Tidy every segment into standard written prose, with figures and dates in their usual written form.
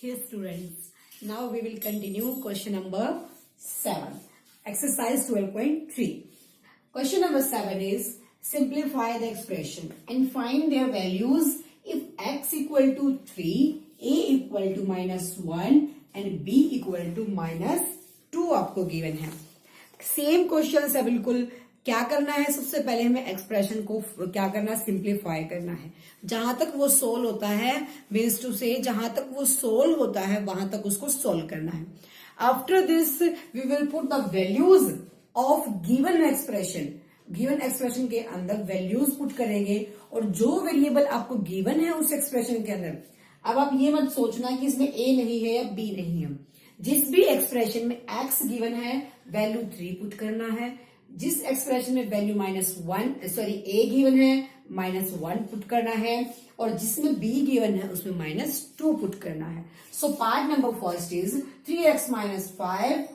Okay, students. Now we will continue question number 7. Exercise 12.3. Question number 7 is simplify the expression and find their values if x equal to 3, a equal to -1 and b equal to -2 आपको given है. Same question है बिल्कुल. क्या करना है, सबसे पहले हमें एक्सप्रेशन को क्या करना, सिंप्लीफाई करना है. जहां तक वो सोल्व होता है, मीन्स टू से जहां तक वो सोल्व होता है वहां तक उसको सोल्व करना है. After this we will put the values of given expression. Given expression के अंदर वैल्यूज पुट करेंगे और जो वेरिएबल आपको गिवन है उस एक्सप्रेशन के अंदर. अब आप ये मत सोचना कि इसमें ए नहीं है या बी नहीं है. जिस भी एक्सप्रेशन में एक्स गिवन है वैल्यू 3 पुट करना है. जिस एक्सप्रेशन में वैल्यू ए गिवन है -1 पुट करना है और जिसमें बी गिवन है उसमें -2 पुट करना है. So part number first is 3x - 5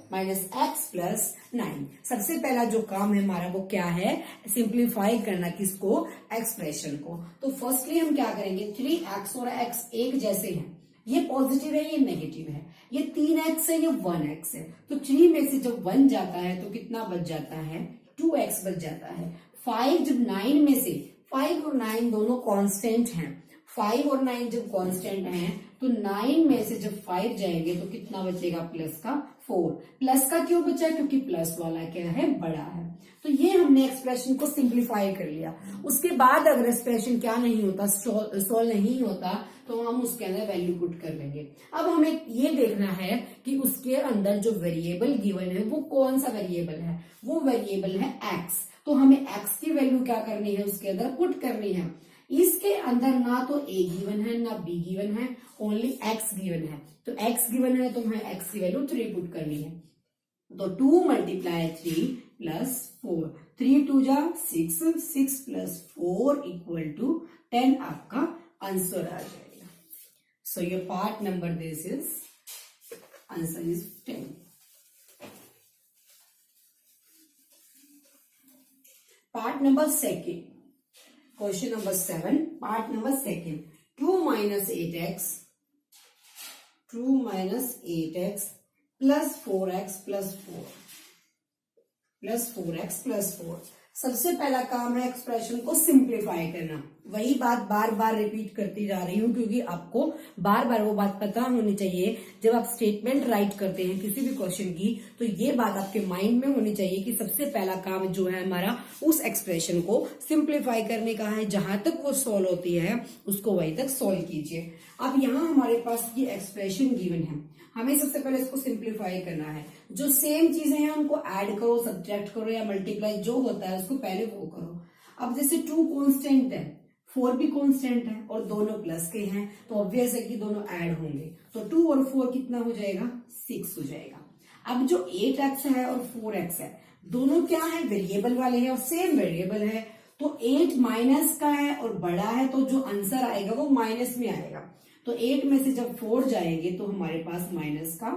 x + 9. सबसे पहला जो काम है हमारा वो क्या है, सिंप्लीफाई करना किसको, एक्सप्रेशन को. तो फर्स्टली हम क्या करेंगे, 3x और x एक जैसे हैं. ये पॉजिटिव है, ये नेगेटिव है. ये 3x है, ये 1x है. तो 3 में से जब 1 जाता है तो कितना बच जाता है, 2x बच जाता है. 5 जब 9 में से 5 और 9 दोनों कांस्टेंट हैं. 5 और 9 जब कांस्टेंट हैं तो 9 में से जब 5 जाएंगे तो कितना बचेगा, प्लस का 4. प्लस का क्यों बचा, क्योंकि प्लस वाला क्या है, बड़ा है. तो ये हमने एक्सप्रेशन को सिंप्लीफाई कर लिया. उसके बाद अगर एक्सप्रेशन क्या नहीं होता, सोल्व नहीं होता, तो हम उसके अंदर वैल्यू पुट कर लेंगे. अब हमें ये देखना है कि उसके अंदर जो वेरिएबल गिवन है वो कौन सा वेरिएबल है. वो वेरिएबल है एक्स. तो हमें एक्स की वैल्यू क्या करनी है, उसके अंदर पुट करनी है. इसके अंदर ना तो ए गिवन है ना बी गिवन है, ओनली एक्स गिवन है. तो एक्स गिवन है तो हमें एक्स की वैल्यू 3 पुट करनी है. तो 2 × 3 + 4. 3 2 जा 6, 6 + 4 = 10 आपका आंसर आ जाएगा. So your part number this is answer is 10. Part number second, question number 7, part number second. 2 - 8x + 4x + 4. सबसे पहला काम है एक्सप्रेशन को सिंप्लीफाई करना. वही बात बार बार रिपीट करती जा रही हूं क्योंकि आपको बार बार वो बात पता होनी चाहिए. जब आप स्टेटमेंट राइट करते हैं किसी भी क्वेश्चन की तो ये बात आपके माइंड में होनी चाहिए कि सबसे पहला काम जो है हमारा उस एक्सप्रेशन को सिंप्लीफाई करने का है. जहां तक वो सोल्व होती है उसको वहीं तक सोल्व कीजिए. अब यहाँ हमारे पास ये एक्सप्रेशन गिवन है, हमें सबसे पहले इसको सिंप्लीफाई करना है. जो सेम चीजें हैं उनको ऐड करो, सब्ट्रैक्ट करो या मल्टीप्लाई जो होता है उसको पहले वो करो. अब जैसे 2 कांस्टेंट है, 4 भी कांस्टेंट है और दोनों प्लस के हैं तो ऑब्वियस है कि दोनों ऐड होंगे. तो 2 और 4 कितना हो जाएगा, 6 हो जाएगा. अब जो 8x है और 4x है दोनों क्या है, वेरिएबल वाले हैं और सेम वेरिएबल है. तो 8 माइनस का है और बड़ा है तो जो आंसर आएगा वो माइनस में आएगा. तो 8 में से जब 4 जाएंगे तो हमारे पास माइनस का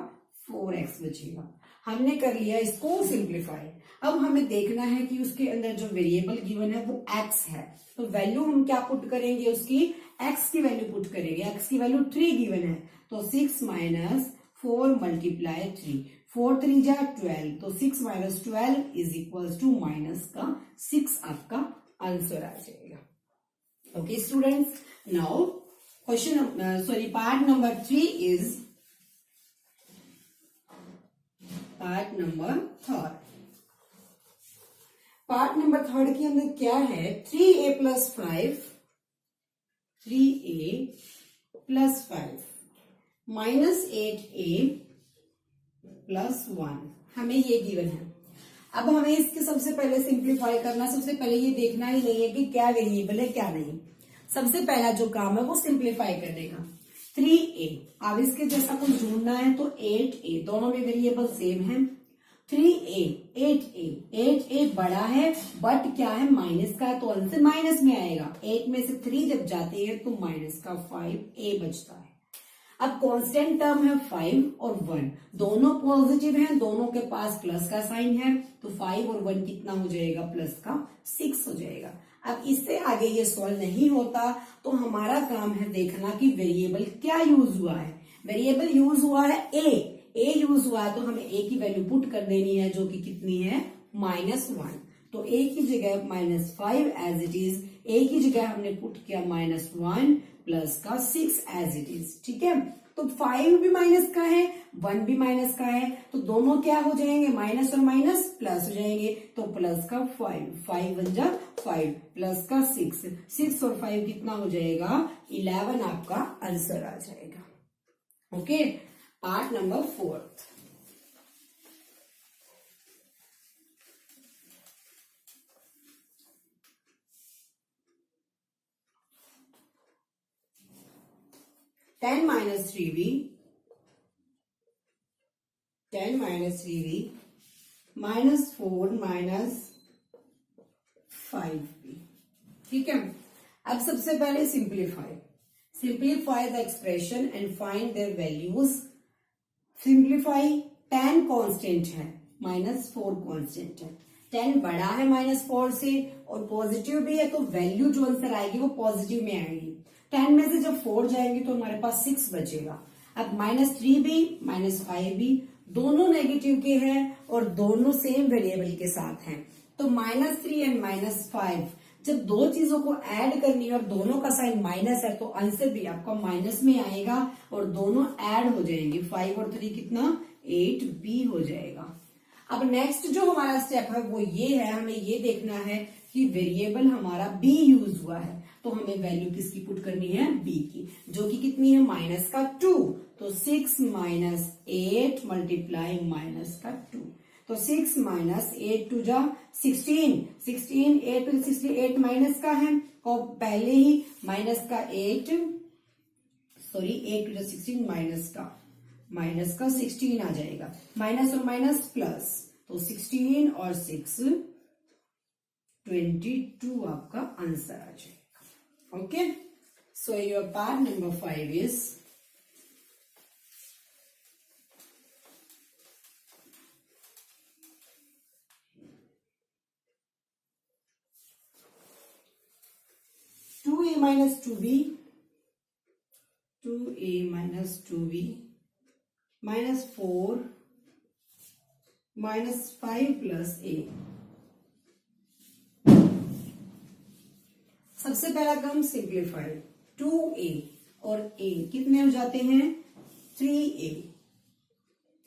4x बचेगा. हमने कर लिया इसको सिंप्लीफाई. अब हमें देखना है कि उसके अंदर जो वेरिएबल गिवन है वो x है. तो वैल्यू हम क्या पुट करेंगे, उसकी x की वैल्यू पुट करेंगे. x की वैल्यू 3 गिवन है तो 6 - 4 × 3. 4 3 जा 12. तो 6 - 12 = -6 आपका आंसर आ जाएगा. Okay students, now part number 3 is part number 3. Part number 3 के अंदर क्या है, 3a + 5 -8a + 1 हमें ये गिवन है. अब हमें इसके सबसे पहले सिंप्लीफाई करना. सबसे पहले ये देखना ही नहीं है कि क्या वेरिएबल है क्या नहीं. सबसे पहला जो काम है वो सिंप्लीफाई करने का. 3a, अब इसके जैसा कुछ ढूंढना है तो 8a, दोनों में वेरिएबल सेम है. 3a 8a बड़ा है बट क्या है, माइनस का है तो आंसर माइनस में आएगा. 8 में से 3 जब जाते हैं तो माइनस का 5a बचता है. अब कांस्टेंट टर्म है 5 और 1, दोनों पॉजिटिव हैं, दोनों के पास प्लस का साइन है तो 5 और 1 कितना हो जाएगा, प्लस का 6 हो जाएगा. अब इससे आगे ये सॉल्व नहीं होता तो हमारा काम है देखना कि वेरिएबल क्या यूज हुआ है. वेरिएबल यूज हुआ है ए यूज हुआ है तो हमें ए की वैल्यू पुट कर देनी है जो कि कितनी है -1। तो ए की जगह -5 एज इट इज, ए की जगह हमने पुट किया -1 प्लस का 6 एज इट इज। ठीक है, तो 5 भी माइनस का है, 1 भी माइनस का है, तो दोनों क्या हो जाएंगे, माइनस और माइनस प्लस हो जाएंगे, तो प्लस का 5 1 जा 5 प्लस का 6 और 5 कितना हो जाएगा 11 आपका आंसर आ जाएगा। Okay, part number 4। Ten minus 3b -4 -5b। ठीक है, अब सबसे पहले simplify the expression and find there values. Simplify, 10 constant है, -4 कांस्टेंट है, 10 बड़ा है -4 से और पॉजिटिव भी है, तो वैल्यू जो आंसर आएगी वो पॉजिटिव में आएगी। 10 में से जब 4 जाएंगे तो हमारे पास 6 बचेगा। अब -3b -5b दोनों नेगेटिव के हैं और दोनों सेम वेरिएबल के साथ हैं, तो -3 एंड -5 जब दो चीजों को ऐड करनी है और दोनों का साइन माइनस है तो आंसर भी आपका माइनस में आएगा और दोनों ऐड हो जाएंगे। 5 और 3 कितना 8b हो जाएगा। अब नेक्स्ट जो हमारा स्टेप है वो ये है, हमें ये देखना है कि वेरिएबल हमारा b यूज हुआ है, तो हमें वैल्यू किसकी पुट करनी है b की, जो कि कितनी है -2, तो 6 - 8 मल्टीप्लाई -2, तो 6 - 8 2 जा 16, 8 to 16 8 माइनस का है और पहले ही -8 8 to 16 माइनस का 16 आ जाएगा, माइनस और माइनस प्लस, तो 16 और 6 22 आपका आंसर आ जाएगा। Okay, so your part number 5 is -2a -2b -4 -5 plus a। सबसे पहला क्रम सिंप्लीफाई, 2a और a कितने हो जाते हैं 3a।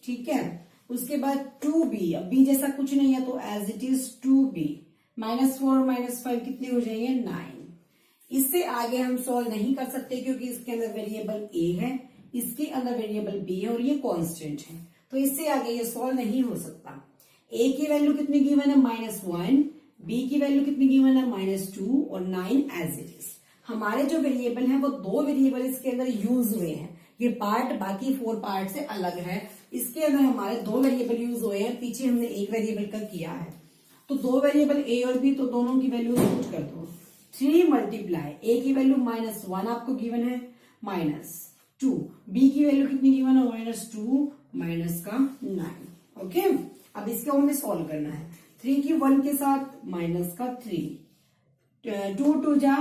ठीक है, उसके बाद 2b, अब b जैसा कुछ नहीं है तो एज इट इज 2b, -4 -5 कितने हो जाएंगे 9। इससे आगे हम सॉल्व नहीं कर सकते क्योंकि इसके अंदर वेरिएबल a है, इसके अंदर वेरिएबल b है और ये कांस्टेंट है, तो इससे आगे ये सॉल्व नहीं हो सकता। a की वैल्यू कितनी गिवन है -1, b की वैल्यू कितनी गिवन है -2 और 9 एज इट इज। हमारे जो वेरिएबल हैं वो दो वेरिएबल इसके अंदर यूज हुए हैं, ये पार्ट बाकी 4 पार्ट से अलग है। इसके अंदर हमारे 2 वेरिएबल यूज हुए हैं, पीछे हमने एक वेरिएबल का किया है, तो 2 वेरिएबल a और b, तो दोनों की वैल्यू पुट कर दो। 3 मल्टीप्लाई a की वैल्यू -1 आपको गिवन है, -2, b की वैल्यू कितनी गिवन है -2 माइनस का 9। ओके, अब इसको हमें सॉल्व करना है। 3 की 1 के साथ माइनस का 3, 2 2 जा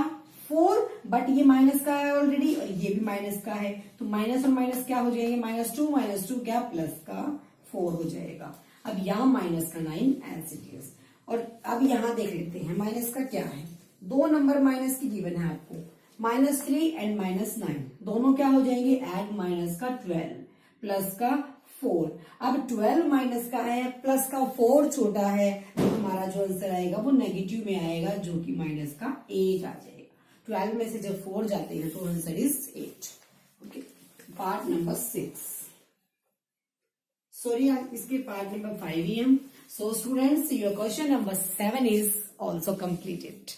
4, बट ये माइनस का है ऑलरेडी और ये भी माइनस का है, तो माइनस और माइनस क्या हो जाएंगे -2 क्या प्लस का 4 हो जाएगा। अब यहाँ माइनस का 9 एज इट इज, और अब यहाँ देख लेते हैं माइनस का क्या है। 2 नंबर माइनस की गिवन है आपको, -3 एंड -9 दोनों क्या हो जाएंगे ऐड, माइनस का 12 प्लस का 4। अब 12 माइनस का है, प्लस का 4 छोटा है, तो हमारा जो आंसर आएगा वो नेगेटिव में आएगा, जो कि माइनस का 8 आ जाएगा। 12 में से जब 4 जाते हैं तो answer is 8। Okay, part number 6, sorry इसके पार्ट नंबर 5 ही हम। So students, your question number 7 is also completed.